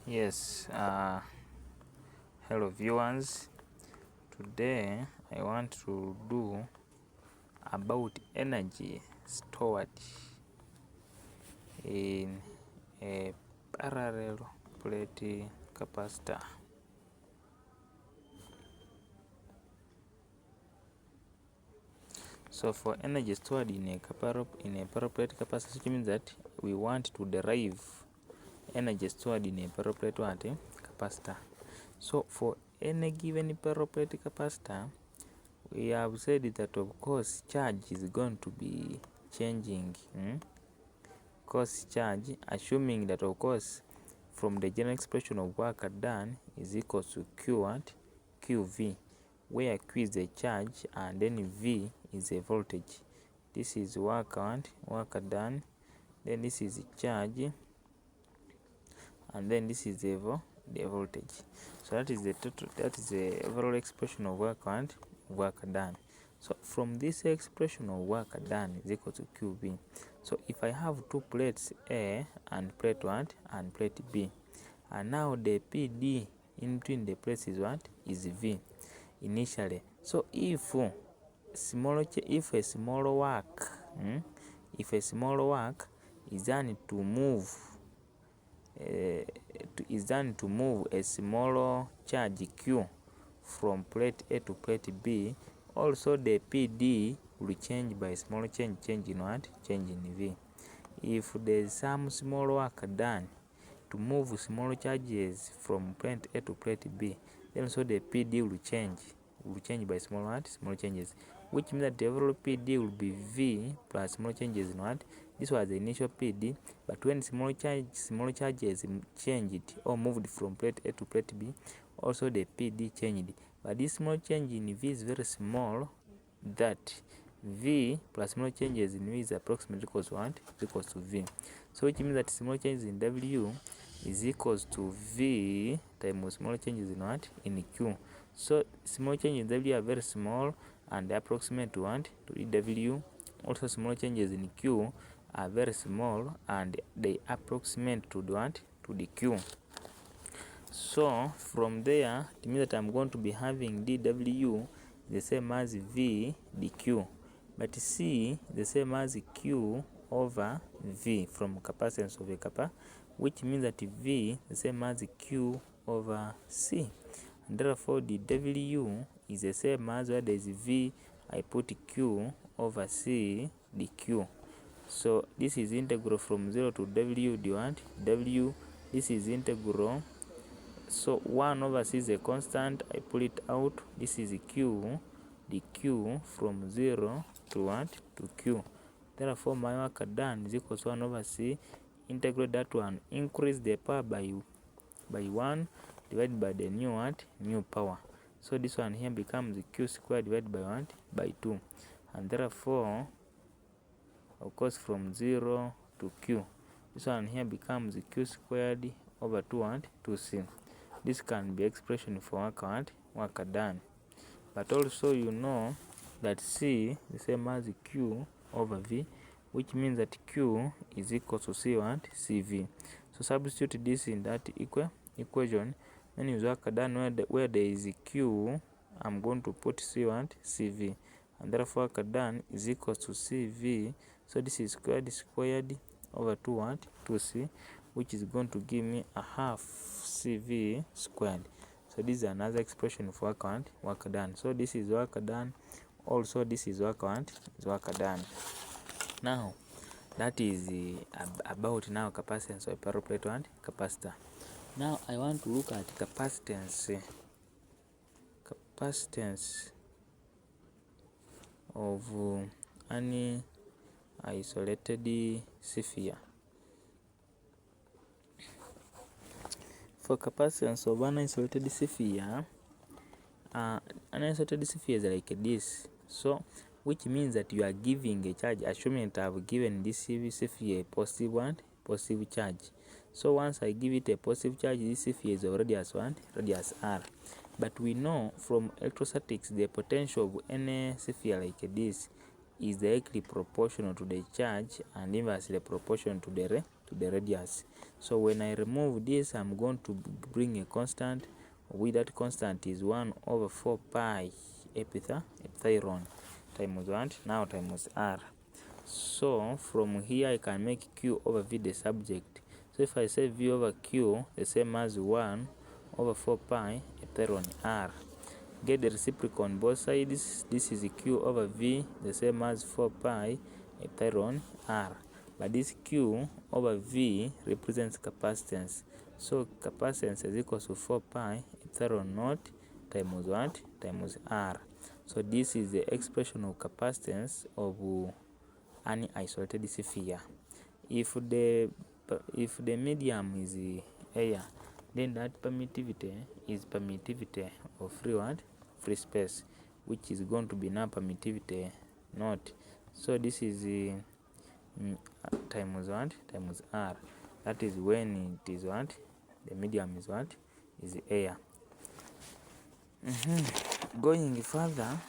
Yes, hello viewers. Today I want to do about energy stored in a parallel plate capacitor. So for energy stored in a parallel plate capacitor, which means that we want to derive energy stored in a parallel plate capacitor. So for any given parallel plate capacitor, we have said that of course charge is going to be changing. Course charge, assuming that of course from the general expression of work done is equal to QV, where Q is the charge and then V is a voltage. This is work done, then this is charge, and then this is the voltage. So that is the total, that is the overall expression of work done. So from this expression of work done is equal to QV. So if I have two plates A and plate and plate B, and now the PD in between the plates is is V initially. So if a small work is done to move a small charge Q from plate A to plate B, also the PD will change by small change in V. If there is some small work done to move small charges from plate A to plate B, then also the PD will change by small changes, which means that the overall PD will be V plus small changes in this was the initial PD, but when small charges changed or moved from plate A to plate B, also the PD changed. But this small change in V is very small, that V plus small changes in V is approximately equals to V. So which means that small changes in W is equals to V times small changes in Q. So small changes in W are very small and approximate to W. Also small changes in Q are very small and they approximate to the Q. So from there, it means that I'm going to be having dW the same as V dQ, but C the same as Q over V from capacitance of a kappa, which means that V the same as Q over C, and therefore the W is the same as where there is V, I put Q over C dQ. So this is integral from 0 to W W. This is integral. So 1 over C is a constant. I pull it out. This is Q, the Q from 0 to Q. Therefore, my work done is equal to 1 over C. Integrate that one. Increase the power by 1 divided by the new power. So this one here becomes Q squared divided by by 2. And therefore, of course, from 0 to Q, this one here becomes Q squared over 2C. This can be expression for work done. But also you know that C the same as Q over V, which means that Q is equal to CV. So substitute this in that equation. Then use work done where there is Q, I'm going to put CV. And therefore work done is equal to CV. So this is squared over 2C, which is going to give me a half CV squared. So this is another expression for work done. So this is work done. Also this is work done. Now that is about now capacitance of a parallel plate capacitor. Now I want to look at capacitance of any isolated sphere. For capacitance of an isolated sphere, an isolated sphere is like this. So which means that you are giving a charge, assuming that I have given this sphere a positive charge. So once I give it a positive charge, this sphere is already as radius r. But we know from electrostatics the potential of any sphere like this is directly proportional to the charge and inversely proportional to to the radius. So when I remove this, I'm going to bring a constant, with that constant is 1 over 4 pi epsilon times what? Now times r. So from here I can make q over v the subject. So if I say v over q the same as 1 over 4 pi epsilon r, get the reciprocal on both sides. This is q over v the same as 4 pi epsilon r, but this q over v represents capacitance. So capacitance is equal to 4 pi epsilon naught times what? Times r. So this is the expression of capacitance of an isolated sphere. If the medium is air, then that permittivity is permittivity of free space, which is going to be now permittivity naught. So this is times what? Times r. That is when it is what? The medium is what? Is air. Going further,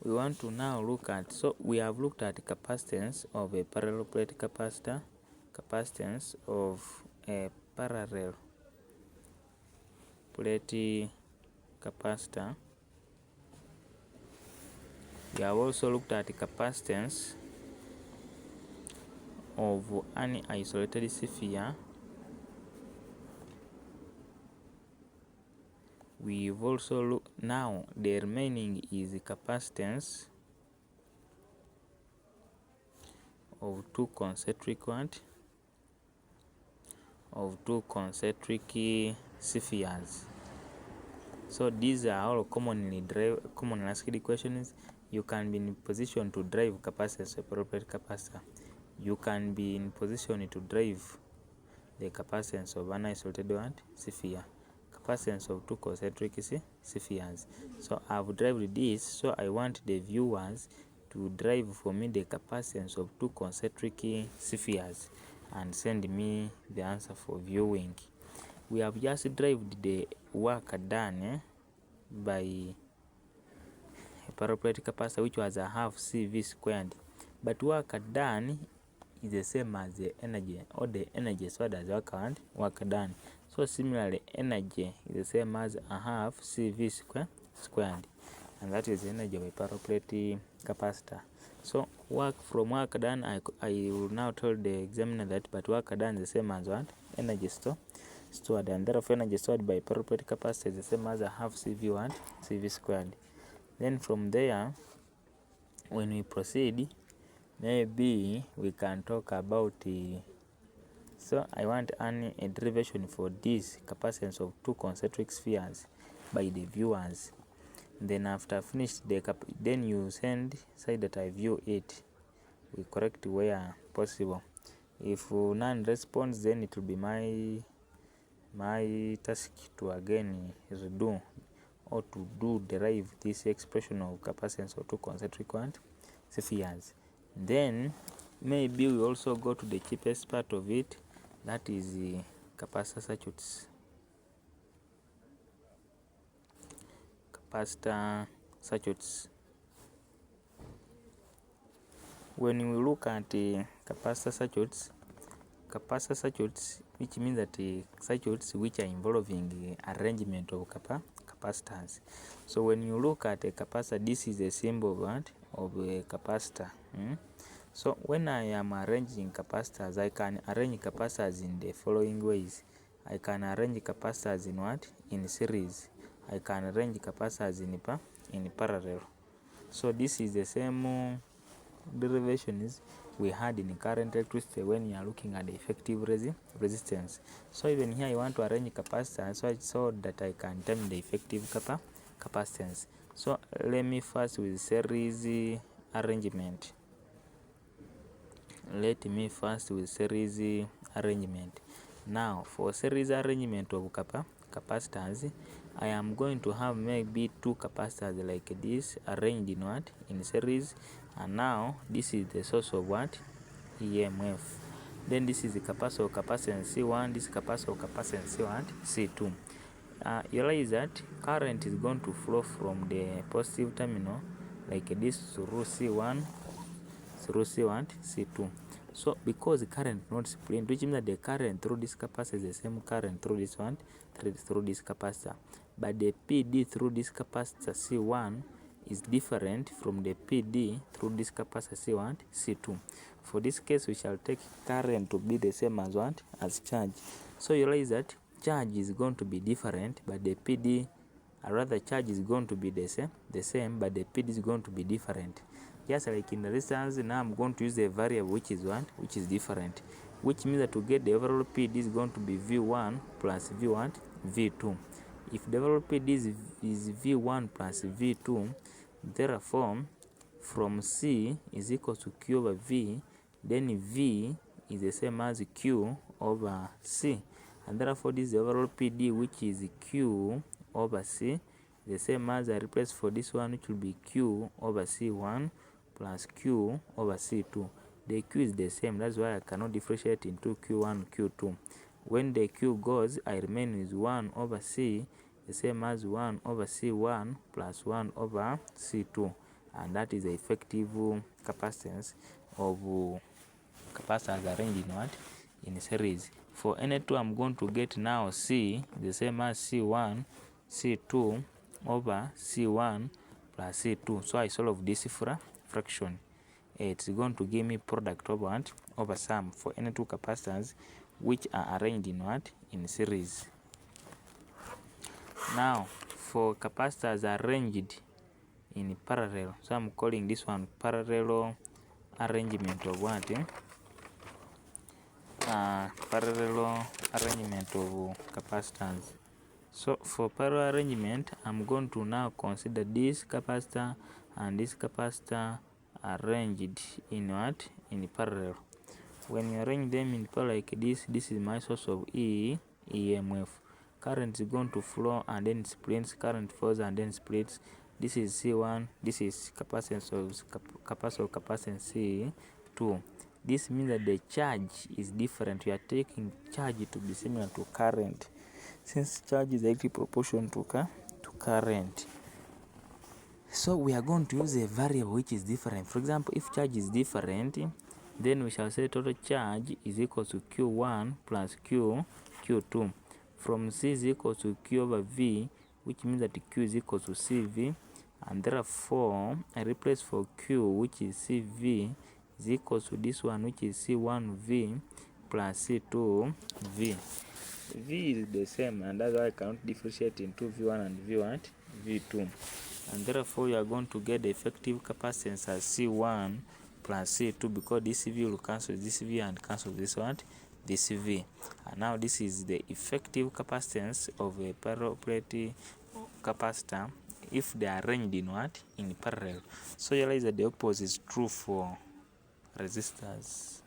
we want to now look at, so we have looked at capacitance of a parallel plate capacitor, capacitance of a parallel plate capacitor. We have also looked at capacitance of an isolated sphere. We've also looked, now the remaining is the capacitance of two concentric spheres. So these are all commonly asked questions. You can be in position to drive capacitance of a parallel plate capacitor. You can be in position to drive the capacitance of an isolated sphere, capacitance of two concentric spheres. So I've driven this, so I want the viewers to drive for me the capacitance of two concentric spheres and send me the answer for viewing. We have just driven the work done by a parallel plate capacitor, which was a half CV squared, but work done is the same as the energy, or the energy, so does work done. So similarly, energy is the same as a half CV squared, and that is the energy of a parallel plate capacitor. So work done, I will now tell the examiner that, but work done is the same as what? Energy stored, and therefore energy stored by parallel plate capacitor is the same as a half CV squared. Then from there, when we proceed, maybe we can talk about so I want a derivation for this capacitance of two concentric spheres by the viewers. Then after finished then you send side that I view it. We correct where possible. If none responds, then it will be my task to again redo or to derive this expression of capacitance of two concentric spheres. Then maybe we also go to the cheapest part of it, that is the capacitor circuits. When we look at capacitor circuits, which means that circuits which are involving arrangement of capacitors. So when you look at a capacitor, this is a symbol of a capacitor. So when I am arranging capacitors, I can arrange capacitors in the following ways. I can arrange capacitors in what? In series. I can arrange capacitors in parallel. So this is the same derivations we had in current electricity when you are looking at the effective resistance. So even here I want to arrange capacitors so that I can determine the effective capacitance. So let me first with series arrangement. Now for series arrangement of capacitors, I am going to have maybe two capacitors like this arranged in what? In series. And now this is the source of what? EMF. Then this is the capacitor of capacitance C1, this capacitor of capacitance C2. You realize that current is going to flow from the positive terminal like this through C1, C2. So because the current not split, which means that the current through this capacitor is the same current through this one, through this capacitor, but the PD through this capacitor C1 is different from the PD through this capacitor C1, C2. For this case, we shall take current to be the same as what? As charge. So you realize that charge is going to be different, but the PD, or rather charge is going to be the same, but the PD is going to be different. Just like in the resistance, now I'm going to use a variable which is what? Which is different. Which means that to get the overall PD is going to be V1 plus V1, V2. If the overall PD is V1 plus V2, therefore, from C is equal to Q over V, then V is the same as Q over C. And therefore, this is the overall PD, which is Q over C, the same as I replace for this one, which will be Q over C1 plus Q over C2. The Q is the same, that's why I cannot differentiate into Q1 and Q2. When the Q goes, I remain with 1 over C, the same as 1 over C1 plus 1 over C2. And that is the effective capacitance of capacitors arranged in what? In series. For N2, I'm going to get now C, the same as C1, C2 over C1 plus C2. So I solve this fraction. It's going to give me product over what? Over sum for N2 capacitors which are arranged in what? In series. Now, for capacitors arranged in parallel, so I'm calling this one parallel arrangement of what? Parallel arrangement of capacitors. So for parallel arrangement, I'm going to now consider this capacitor and this capacitor arranged in what? In parallel. When you arrange them in parallel like this is my source of EMF. Current is going to flow and then splits, current flows and then splits. This is C1, this is capacitance of capacitance C2. This means that the charge is different. We are taking charge to be similar to current, since charge is directly proportional to current. So we are going to use a variable which is different. For example, if charge is different, then we shall say total charge is equal to Q1 plus Q2. From C is equal to Q over V, which means that Q is equal to CV. And therefore, I replace for Q, which is CV, is equal to this one, which is C1V plus C2V. V is the same, and that's why I cannot differentiate into V1 and V2. And therefore, you are going to get the effective capacitance as C1 plus C2, because this V will cancel this V and cancel this one, this V. And now this is the effective capacitance of a parallel plate capacitor if they are arranged in what? In parallel. So you realize that the opposite is true for resistors.